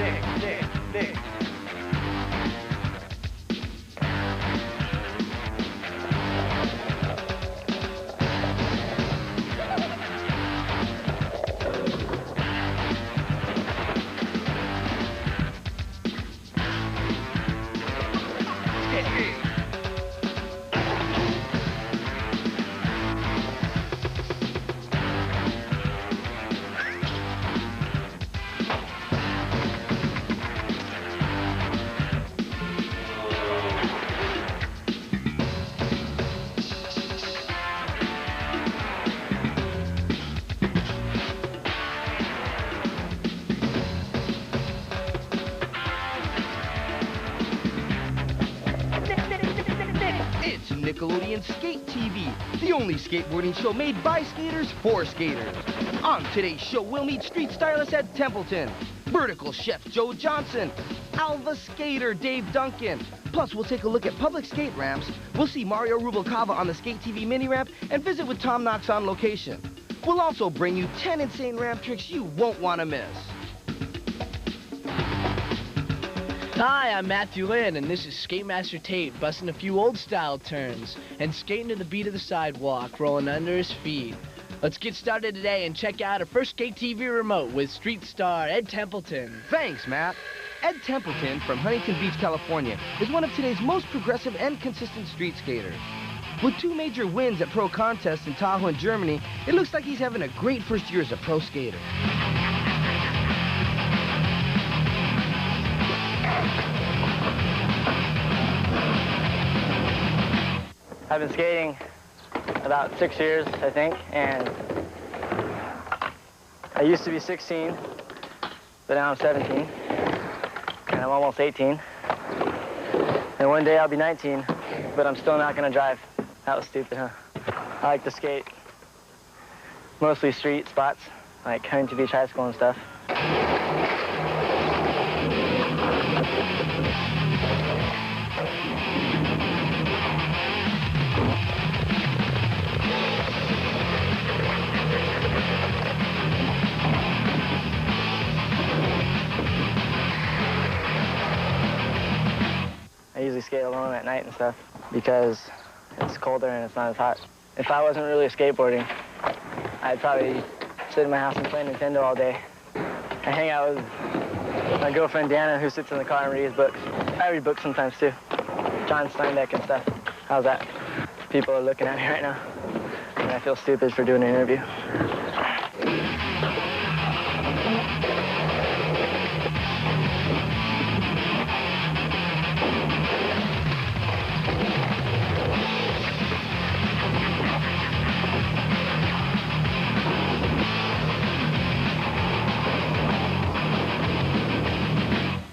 Nick. Nickelodeon Skate TV, the only skateboarding show made by skaters for skaters. On today's show, we'll meet street stylist Ed Templeton, vertical chef Joe Johnson, Alva skater Dave Duncan. Plus, we'll take a look at public skate ramps, we'll see Mario Rubalcava on the Skate TV mini ramp, and visit with Tom Knox on location. We'll also bring you 10 insane ramp tricks you won't want to miss. Hi, I'm Matthew Lynn, and this is Skate Master Tate, busting a few old-style turns and skating to the beat of the sidewalk, rolling under his feet. Let's get started today and check out our first Skate TV remote with street star Ed Templeton. Thanks, Matt. Ed Templeton from Huntington Beach, California, is one of today's most progressive and consistent street skaters. With 2 major wins at pro contests in Tahoe and Germany, it looks like he's having a great first year as a pro skater. I've been skating about 6 years, I think, and I used to be 16, but now I'm 17, and I'm almost 18. And one day I'll be 19, but I'm still not gonna drive. That was stupid, huh? I like to skate, mostly street spots, like Huntington Beach High School and stuff. I usually skate alone at night and stuff because it's colder and it's not as hot. If I wasn't really skateboarding, I'd probably sit in my house and play Nintendo all day. I hang out with my girlfriend Dana, who sits in the car and reads books. I read books sometimes too. John Steinbeck and stuff. How's that? People are looking at me right now, and I feel stupid for doing an interview.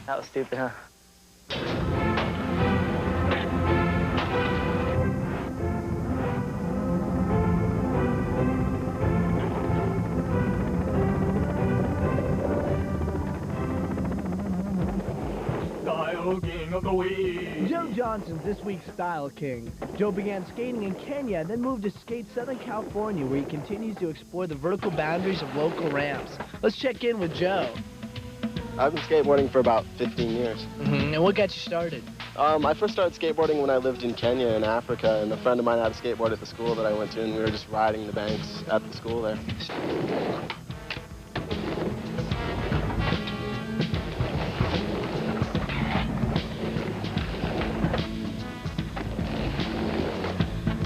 That was stupid, huh? Style King of the Week. Joe Johnson's this week's Style King. Joe began skating in Kenya, then moved to skate Southern California, where he continues to explore the vertical boundaries of local ramps. Let's check in with Joe. I've been skateboarding for about 15 years. And what got you started? I first started skateboarding when I lived in Kenya in Africa, and a friend of mine had a skateboard at the school that I went to, and we were just riding the banks at the school there.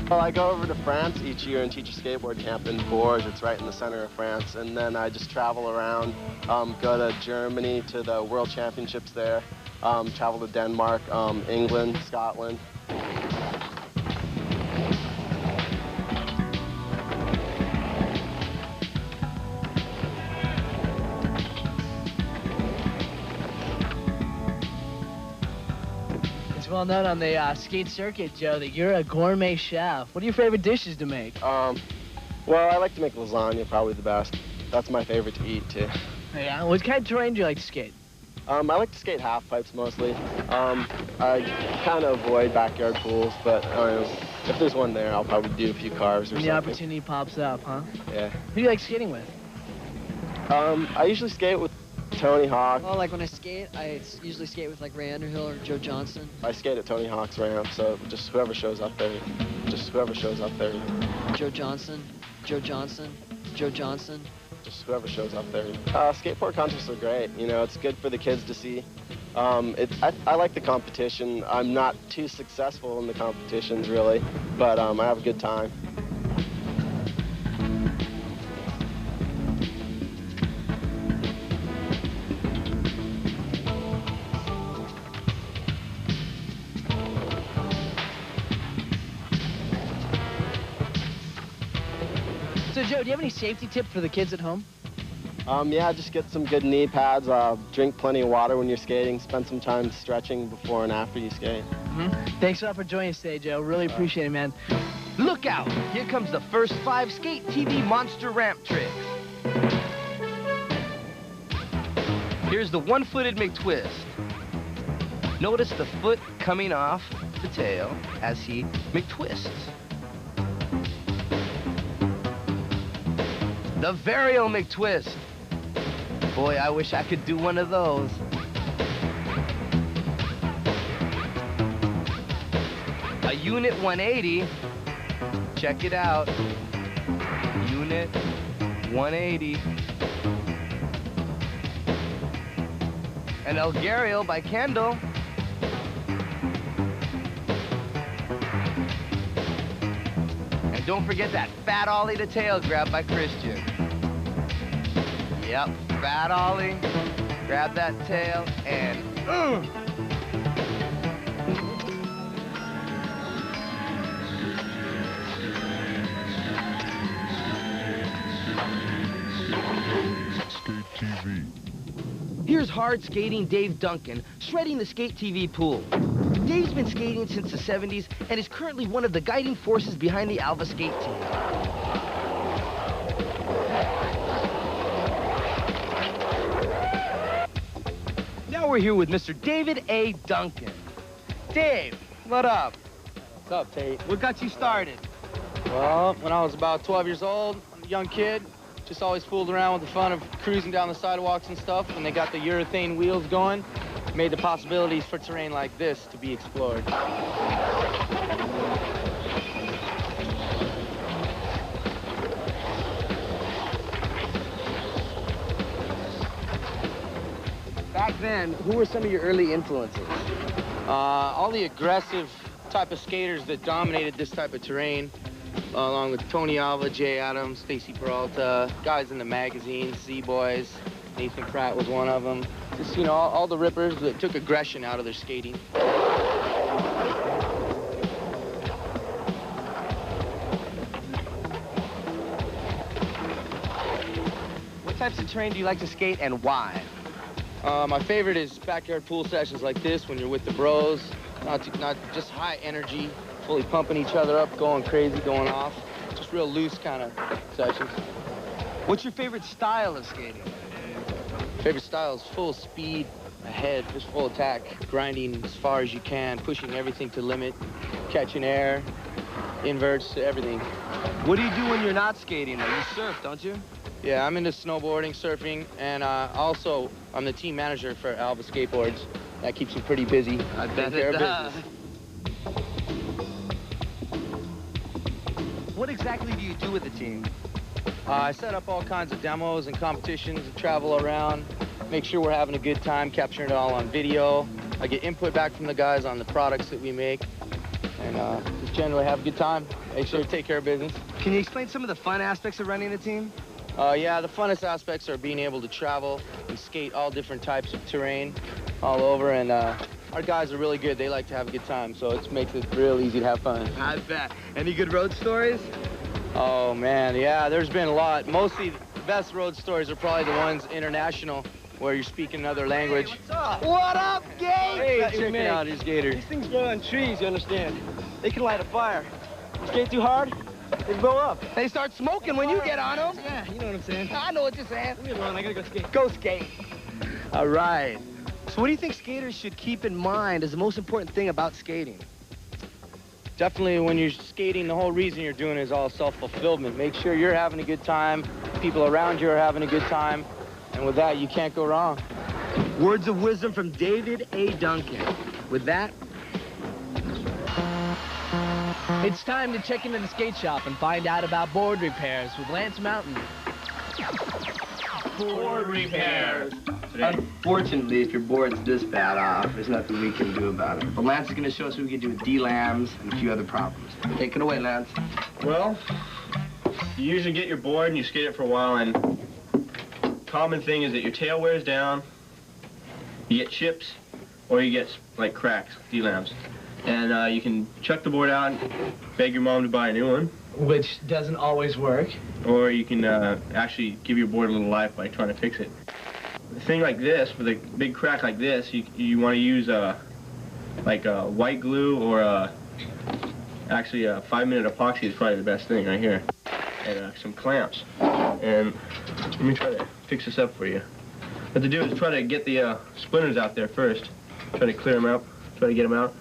Well, I go over to France each year and teach a skateboard camp in Bourges. It's right in the center of France. And then I just travel around, go to Germany to the World Championships there, travel to Denmark, England, Scotland. It's well known on the skate circuit, Joe, that you're a gourmet chef. What are your favorite dishes to make? Well, I like to make lasagna, probably the best. That's my favorite to eat, too. Yeah, what kind of terrain do you like to skate? I like to skate half pipes mostly. I kind of avoid backyard pools, but if there's one there, I'll probably do a few carves or When something. the opportunity pops up, huh? Yeah. Who do you like skating with? I usually skate with Tony Hawk. Well, like when I skate, I usually skate with like Ray Underhill or Joe Johnson. I skate at Tony Hawk's ramp, so just whoever shows up there. Just whoever shows up there. Joe Johnson, Joe Johnson, Joe Johnson. Just whoever shows up there. Skateboard contests are great. You know, it's good for the kids to see. I like the competition. I'm not too successful in the competitions, really, but I have a good time. So, Joe, do you have any safety tips for the kids at home? Yeah, just get some good knee pads, drink plenty of water when you're skating, spend some time stretching before and after you skate. Thanks a lot for joining us today, Joe. Really appreciate it, man. Look out! Here comes the first 5 Skate TV monster ramp tricks. Here's the one-footed McTwist. Notice the foot coming off the tail as he McTwists. The Varial McTwist. Boy, I wish I could do one of those. A Unit 180. Check it out. Unit 180. An Elgarial by Kendall. And don't forget that fat ollie to tail grab by Christian. Yep, fat ollie. Grab that tail and Skate TV. Here's hard skating Dave Duncan shredding the Skate TV pool. Dave's been skating since the 70s and is currently one of the guiding forces behind the Alva Skate team. Now we're here with Mr. David A. Duncan. Dave, what up? What's up, Tate? What got you started? Well, when I was about 12 years old, a young kid, just always fooled around with the fun of cruising down the sidewalks and stuff. When they got the urethane wheels going, made the possibilities for terrain like this to be explored. Back then, who were some of your early influences? All the aggressive type of skaters that dominated this type of terrain, along with Tony Alva, Jay Adams, Stacy Peralta, guys in the magazines, Z-Boys, Nathan Pratt was one of them. Just, you know, all the rippers that took aggression out of their skating. What types of terrain do you like to skate and why? My favorite is backyard pool sessions like this when you're with the bros. Not just high energy, fully pumping each other up, going crazy, going off. Just real loose kind of sessions. What's your favorite style of skating? Favorite style is full speed, ahead, just full attack, grinding as far as you can, pushing everything to limit, catching air, inverts, everything. What do you do when you're not skating? You surf, don't you? Yeah, I'm into snowboarding, surfing, and also I'm the team manager for Alva Skateboards. That keeps me pretty busy. I bet Take care it of does. business. What exactly do you do with the team? I set up all kinds of demos and competitions, travel around, make sure we're having a good time, capturing it all on video. I get input back from the guys on the products that we make, and just generally have a good time. Make sure to take care of business. Can you explain some of the fun aspects of running a team? Yeah, the funnest aspects are being able to travel and skate all different types of terrain all over, and our guys are really good. They like to have a good time, so it makes it real easy to have fun. I bet. Any good road stories? Oh, man, yeah, there's been a lot. Mostly the best road stories are probably the ones international, where you're speaking another language. Hey, what's up? What up, Gabe? Hey, check it out, these gators. These things grow on trees, you understand? They can light a fire. You skate too hard, they blow up. They start smoking when you get on them. Yeah, you know what I'm saying. I know what you're saying. Leave me alone, I gotta go skate. Go skate. All right. So what do you think skaters should keep in mind as the most important thing about skating? Definitely when you're skating, the whole reason you're doing it is all self-fulfillment. Make sure you're having a good time, people around you are having a good time. And with that, you can't go wrong. Words of wisdom from David A. Duncan. With that, it's time to check into the skate shop and find out about board repairs with Lance Mountain. Board repairs. Unfortunately, if your board's this bad off, there's nothing we can do about it. But Lance is going to show us what we can do with D-lambs and a few other problems. Take it away, Lance. Well, you usually get your board and you skate it for a while, and common thing is that your tail wears down, you get chips, or you get like cracks, D-lambs. And you can chuck the board out and beg your mom to buy a new one. Which doesn't always work. Or you can actually give your board a little life by trying to fix it. A thing like this, with a big crack like this, you want to use like white glue or actually a 5-minute epoxy is probably the best thing right here. And some clamps. And let me try to fix this up for you. What to do is try to get the splinters out there first. Try to clear them out. Try to get them out.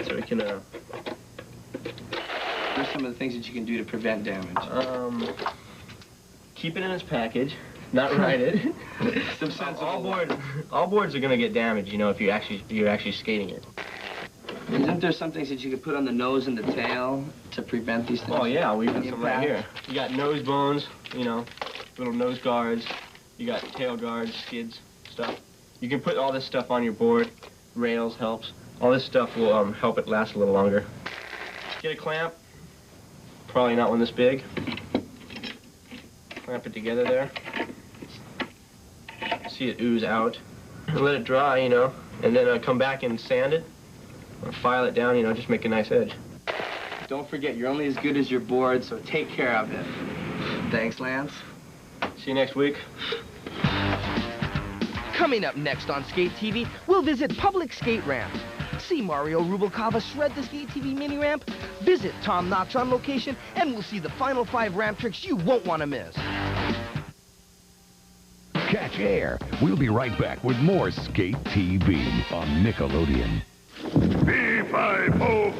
So we can Here's some of the things that you can do to prevent damage. Keep it in its package, not write it. Some sensible. All boards are gonna get damaged, you know, if you're actually skating it. Isn't there some things that you could put on the nose and the tail to prevent these things? Oh yeah, we've got some right here. You got nose bones, you know, little nose guards. You got tail guards, skids, stuff. You can put all this stuff on your board. Rails helps. All this stuff will help it last a little longer. Get a clamp. Probably not one this big. Clamp it together there. See it ooze out. And let it dry, you know, and then come back and sand it. Or file it down, you know, just make a nice edge. Don't forget, you're only as good as your board, so take care of it. Thanks, Lance. See you next week. Coming up next on Skate TV, we'll visit public skate ramps. See Mario Rubalcava shred the Skate TV mini ramp, visit Tom Knotts on location, and we'll see the final 5 ramp tricks you won't want to miss. Catch air. We'll be right back with more Skate TV on Nickelodeon. B5O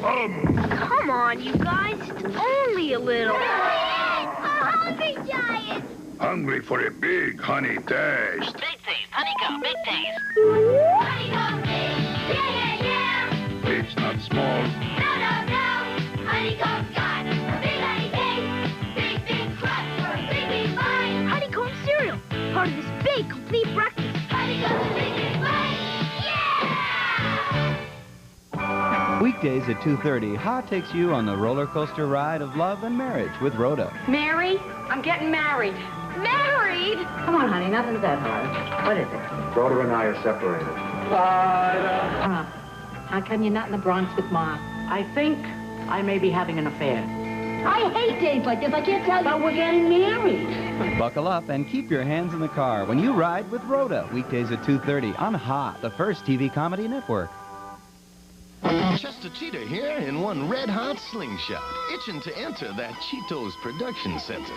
Come on, you guys. It's only a little. A hungry giant. Hungry for a big honey taste. Big taste. Honeycomb. Big taste. Honeycomb taste. Yeah, yeah, yeah. It's not small. No, no, no. Honeycomb's got a big honey taste. Big, big crunch for a big, big bite. Honeycomb cereal. Part of this big, complete breakfast. Honeycomb's a big, big bite. Yeah! Weekdays at 2:30, Ha takes you on the roller coaster ride of love and marriage with Rhoda. Mary, I'm getting married. Married? Come on, honey, nothing's that hard. What is it? Rhoda and I are separated. How come you're not in the Bronx with Ma? I think I may be having an affair. I hate days like this. I can't tell you. But we're getting married. Buckle up and keep your hands in the car when you ride with Rhoda. Weekdays at 2:30 on Ha, the first TV comedy network. Chester Cheetah here in one red-hot slingshot, itching to enter that Cheetos production center.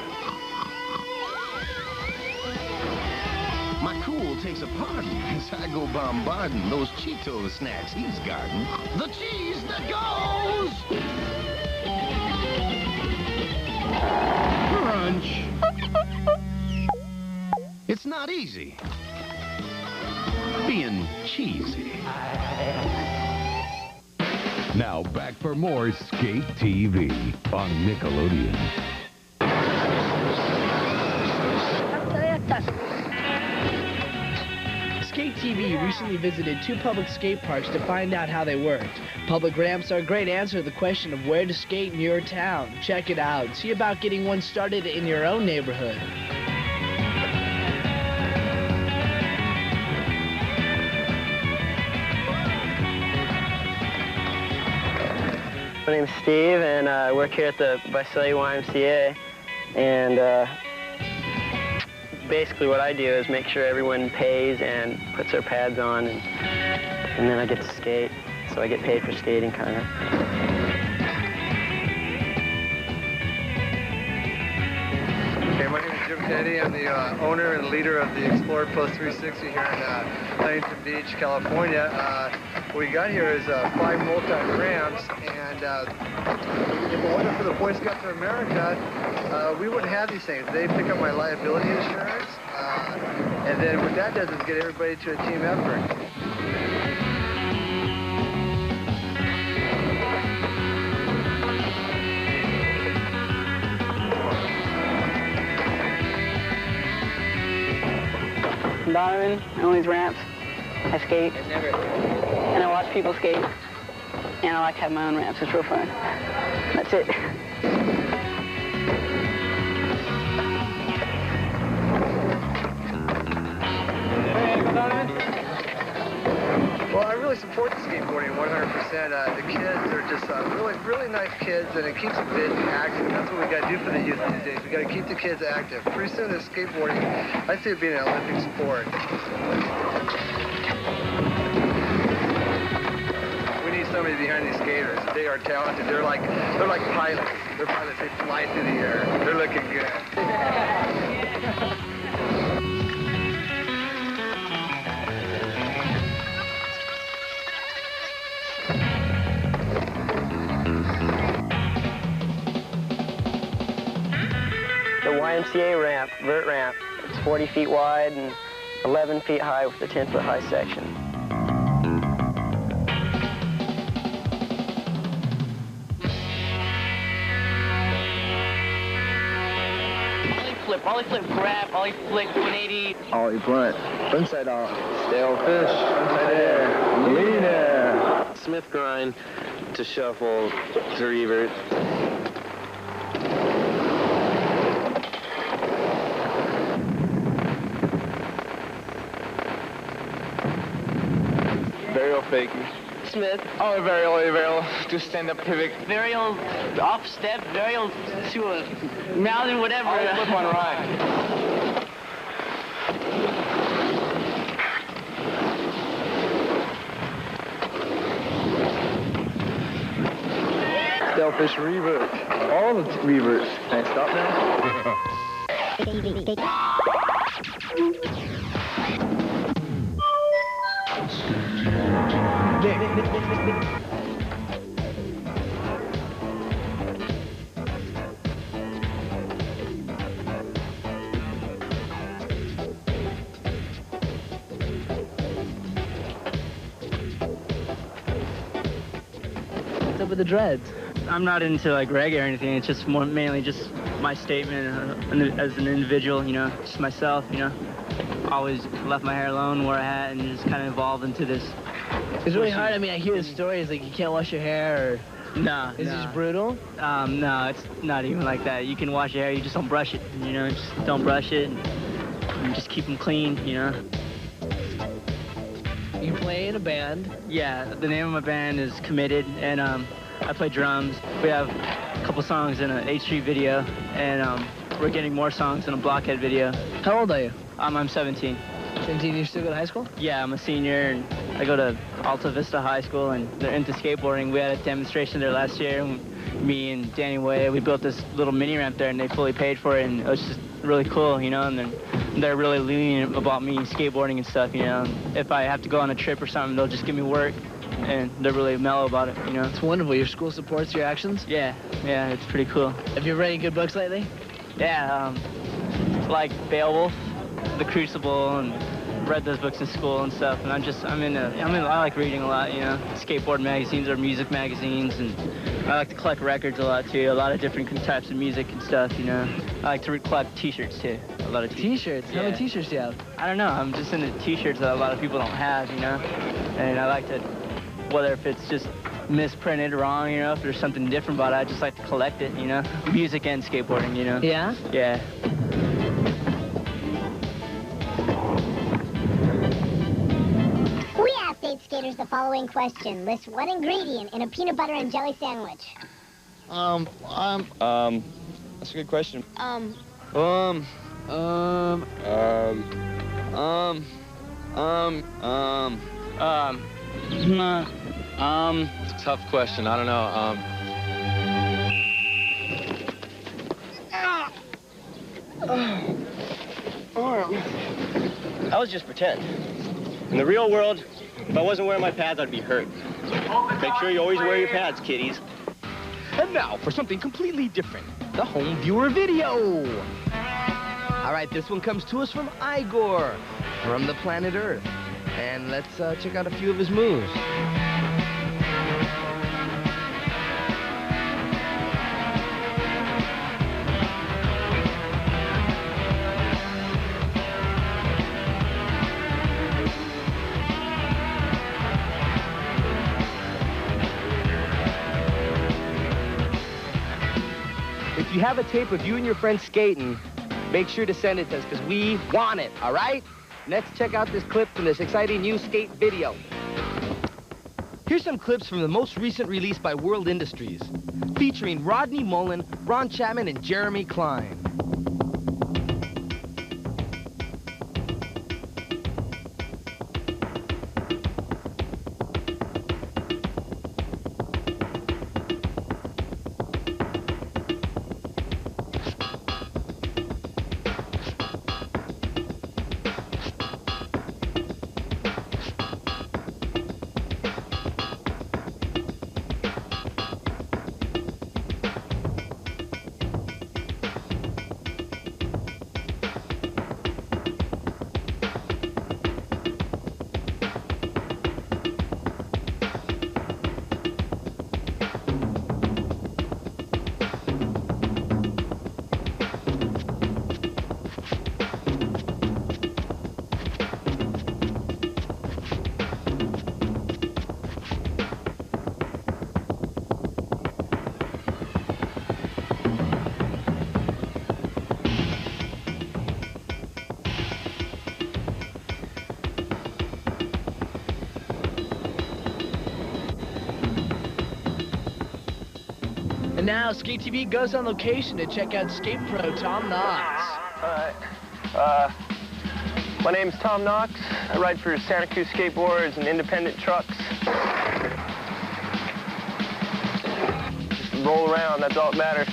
My cool takes a pardon as I go bombarding those Cheetos snacks he's guarding. The cheese that goes! Crunch! It's not easy being cheesy. Now back for more Skate TV on Nickelodeon. Skate TV recently visited 2 public skate parks to find out how they worked. Public ramps are a great answer to the question of where to skate in your town. Check it out. See about getting one started in your own neighborhood. My name's Steve, and I work here at the Visalia YMCA. And basically what I do is make sure everyone pays and puts their pads on, and then I get to skate. So I get paid for skating, kind of. Okay, my name is Jim Kennedy. I'm the owner and leader of the Explorer Post 360 here in Huntington Beach, California. What we got here is 5 multi-ramps, and if it wasn't for the Boy Scouts of America, we wouldn't have these things. They pick up my liability insurance, and then what that does is get everybody to a team effort. Donovan, I own these ramps. I skate. And I watch people skate. And I like having my own ramps. It's real fun. That's it. Well, I really support the skateboarding 100%. The kids are just really nice kids, and it keeps them busy, active. That's what we got to do for the youth these days. We got to keep the kids active. Pretty soon, this skateboarding, I see it being an Olympic sport. We need somebody behind these skaters. They are talented. They're like pilots. They're pilots. They fly through the air. They're looking good. YMCA ramp, vert ramp. It's 40 feet wide and 11 feet high with a 10-foot high section. Ollie flip, grab, ollie flick, 180. Ollie blunt, inside out. Stale fish, inside air, lean air. Smith grind to shuffle to revert. Varial fakie. Smith. Oh, varial. Do stand-up pivot. Varial off step, varial to a mountain, whatever. I'll flip on right. Stalefish revert. All the reverts. Can I stop now? What's up with the dreads? I'm not into like reggae or anything. It's just mainly just my statement as an individual, you know, just myself, you know. Always left my hair alone, wore a hat, and just kind of evolved into this. It's really hard. I mean, I hear the stories like you can't wash your hair or... No. Is it just brutal? No, it's not even like that. You can wash your hair, you just don't brush it, you know, just don't brush it, and just keep them clean, you know. You play in a band? Yeah, the name of my band is Committed, and I play drums. We have a couple songs in an ep3 video, and we're getting more songs in a Blockhead video. How old are you? I'm 17. 17, you still go to high school? Yeah, I'm a senior, and I go to Alta Vista High School, and they're into skateboarding. We had a demonstration there last year, and me and Danny Way, we built this little mini ramp there, and they fully paid for it, and it was just really cool, you know, and they're really lenient about me skateboarding and stuff, you know. And if I have to go on a trip or something, they'll just give me work, and they're really mellow about it, you know. It's wonderful. Your school supports your actions? Yeah, it's pretty cool. Have you read any good books lately? Yeah, like Beowulf, The Crucible, and read those books in school and stuff, and I like reading a lot, you know. Skateboard magazines or music magazines, and I like to collect records a lot too, a lot of different types of music and stuff, you know. I like to collect t-shirts too, a lot of t-shirts. Yeah. How many t-shirts do you have? I don't know, I'm just into t-shirts that a lot of people don't have, you know, and I like to, whether if it's just misprinted wrong, you know, if there's something different about it, I just like to collect it, you know. Music and skateboarding, you know. Yeah? Yeah. We asked 8 skaters the following question. List one ingredient in a peanut butter and jelly sandwich. That's a good question. It's a tough question. I don't know. was just pretend. In the real world, if I wasn't wearing my pads, I'd be hurt. Make sure you always wear your pads, kiddies. And now for something completely different, the home viewer video. All right, this one comes to us from Igor, from the planet Earth. And let's check out a few of his moves. If you have a tape of you and your friends skating, make sure to send it to us because we want it, all right? Let's check out this clip from this exciting new skate video. Here's some clips from the most recent release by World Industries, featuring Rodney Mullen, Ron Chapman, and Jeremy Klein. And now, Skate TV goes on location to check out skate pro Tom Knox. Alright, my name's Tom Knox. I ride for Santa Cruz Skateboards and independent trucks. Just roll around, that's all that matters.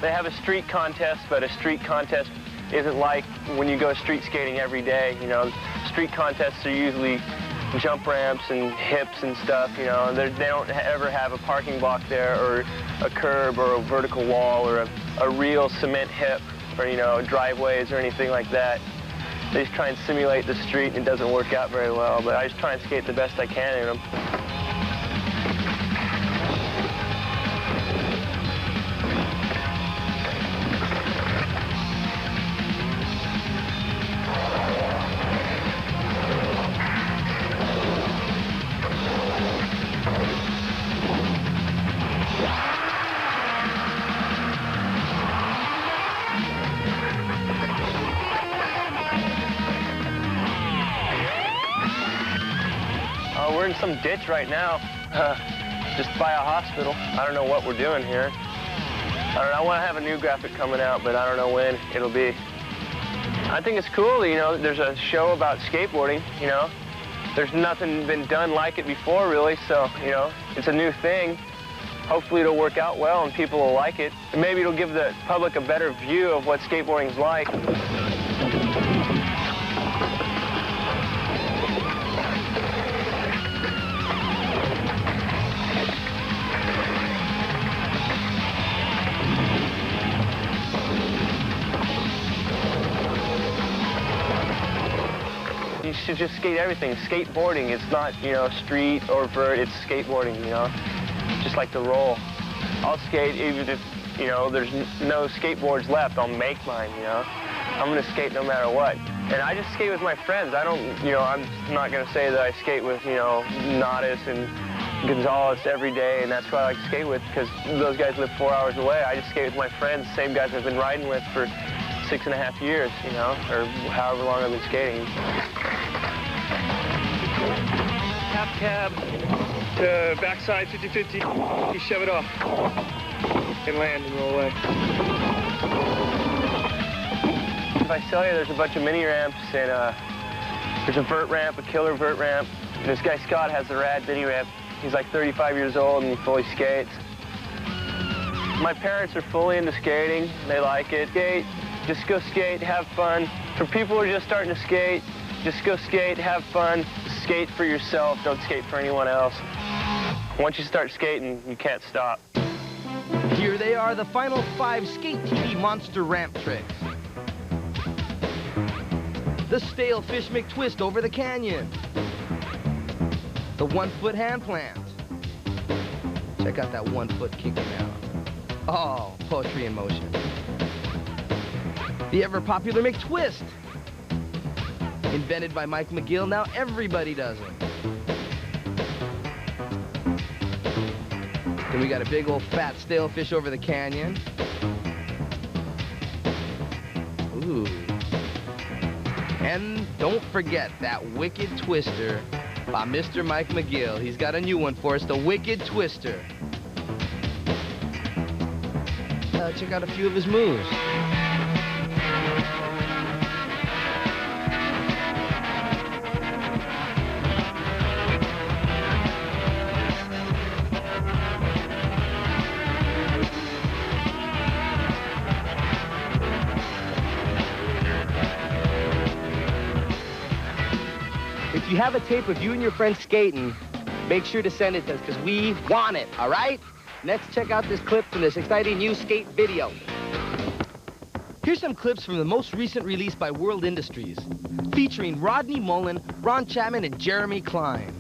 They have a street contest, but a street contest isn't like when you go street skating every day. You know, street contests are usually jump ramps and hips and stuff. You know, they don't ever have a parking block there, or a curb, or a vertical wall, or a real cement hip, or driveways or anything like that. They just try and simulate the street, and it doesn't work out very well. But I just try and skate the best I can in them. We're in some ditch right now, just by a hospital. I don't know what we're doing here. I want to have a new graphic coming out, but I don't know when it'll be. I think it's cool, there's a show about skateboarding, There's nothing been done like it before, really, so, it's a new thing. Hopefully it'll work out well and people will like it. And maybe it'll give the public a better view of what skateboarding's like. You should just skate everything. Skateboarding, it's not, street or vert, it's skateboarding, Just like the roll. I'll skate even if, there's no skateboards left, I'll make mine, I'm gonna skate no matter what. And I just skate with my friends. I don't, I'm not gonna say that I skate with, Nadas and Gonzalez every day, and that's who I like to skate with, because those guys live 4 hours away. I just skate with my friends, same guys I've been riding with for 6.5 years, or however long I've been skating. Half cab to backside 50-50. You shove it off and land and roll away. if I tell you there's a bunch of mini ramps and there's a vert ramp, a killer vert ramp. And this guy Scott has the rad mini ramp. He's like 35 years old and he fully skates. My parents are fully into skating. They like it. Skate, just go skate, have fun. For people who are just starting to skate, just go skate, have fun. Skate for yourself, don't skate for anyone else. Once you start skating, you can't stop. Here they are, the final 5 Skate TV monster ramp tricks. The stale fish McTwist over the canyon. The 1-foot hand plant. Check out that 1-foot kicking out. Oh, poetry in motion. The ever-popular McTwist. Invented by Mike McGill, now everybody does them. Then we got a big old fat stale fish over the canyon. Ooh. And don't forget that Wicked Twister by Mr. Mike McGill. He's got a new one for us, the Wicked Twister. Check out a few of his moves. If you have a tape of you and your friends skating, make sure to send it to us because we want it, all right? Next, check out this clip from this exciting new skate video. Here's some clips from the most recent release by World Industries, featuring Rodney Mullen, Ron Chapman, and Jeremy Klein.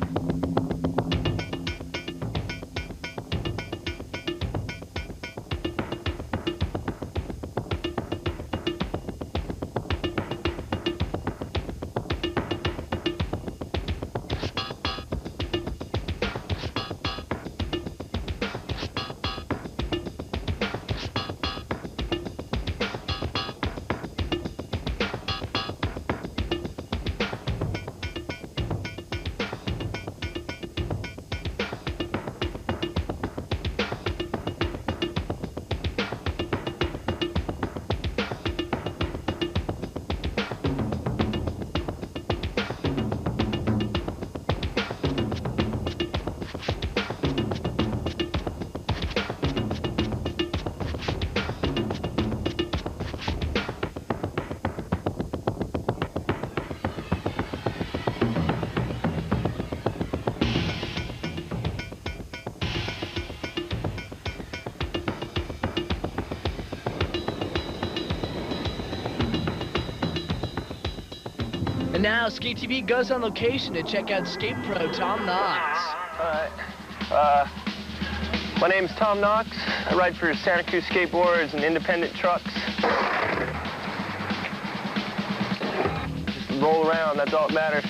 And now, Skate TV goes on location to check out skate pro Tom Knox. My name's Tom Knox. I ride for Santa Cruz Skateboards and independent trucks. Just roll around, that's all that matters.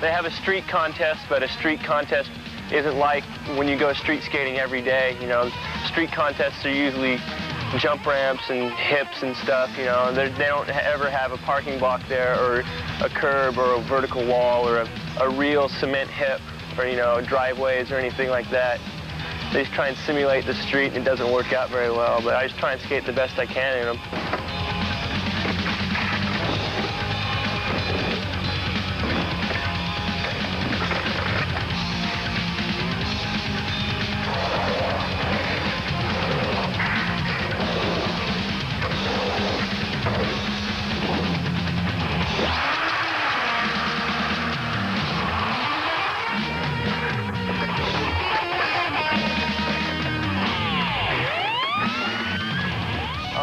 They have a street contest, but a street contest isn't like when you go street skating every day. You know, street contests are usually jump ramps and hips and stuff, you know. They don't ever have a parking block there or a curb or a vertical wall or a real cement hip or, you know, driveways or anything like that. They just try and simulate the street and it doesn't work out very well, but I just try and skate the best I can in them.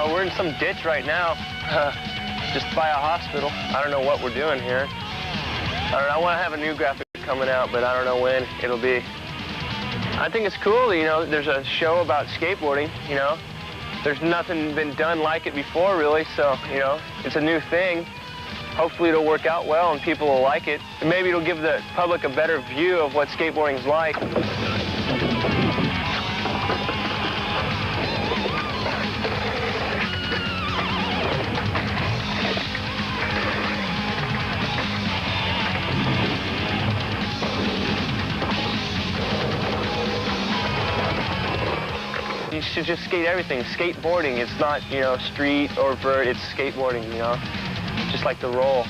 We're in some ditch right now, just by a hospital. I don't know what we're doing here. I want to have a new graphic coming out, but I don't know when it'll be. I think it's cool, you know, there's a show about skateboarding, you know. There's nothing been done like it before, really, so, you know, it's a new thing. Hopefully it'll work out well and people will like it. And maybe it'll give the public a better view of what skateboarding's like. you should just skate everything. Skateboarding, it's not, you know, street or vert, it's skateboarding, you know? Just like the roll.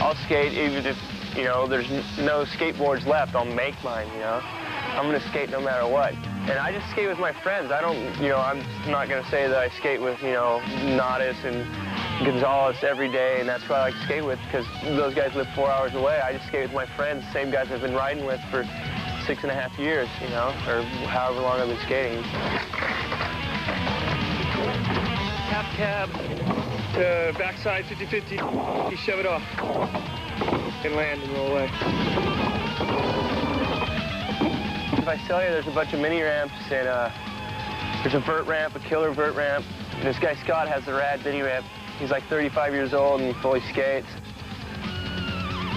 I'll skate even if, you know, there's no skateboards left, I'll make mine, you know? I'm gonna skate no matter what. And I just skate with my friends. I don't, you know, I'm not gonna say that I skate with, you know, Nadas and Gonzalez every day, and that's who I like to skate with, because those guys live 4 hours away. I just skate with my friends, same guys I've been riding with for 6.5 years, you know, or however long I've been skating. Cab to backside 50-50. You shove it off and land and roll away. If I tell you there's a bunch of mini ramps and there's a vert ramp, a killer vert ramp. And this guy Scott has the rad mini ramp. He's like 35 years old and he fully skates.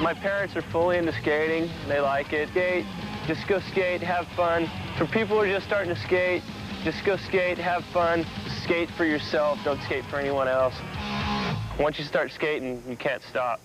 My parents are fully into skating. They like it. Skate, just go skate, have fun. For people who are just starting to skate, just go skate, have fun. Skate for yourself, don't skate for anyone else. Once you start skating, you can't stop.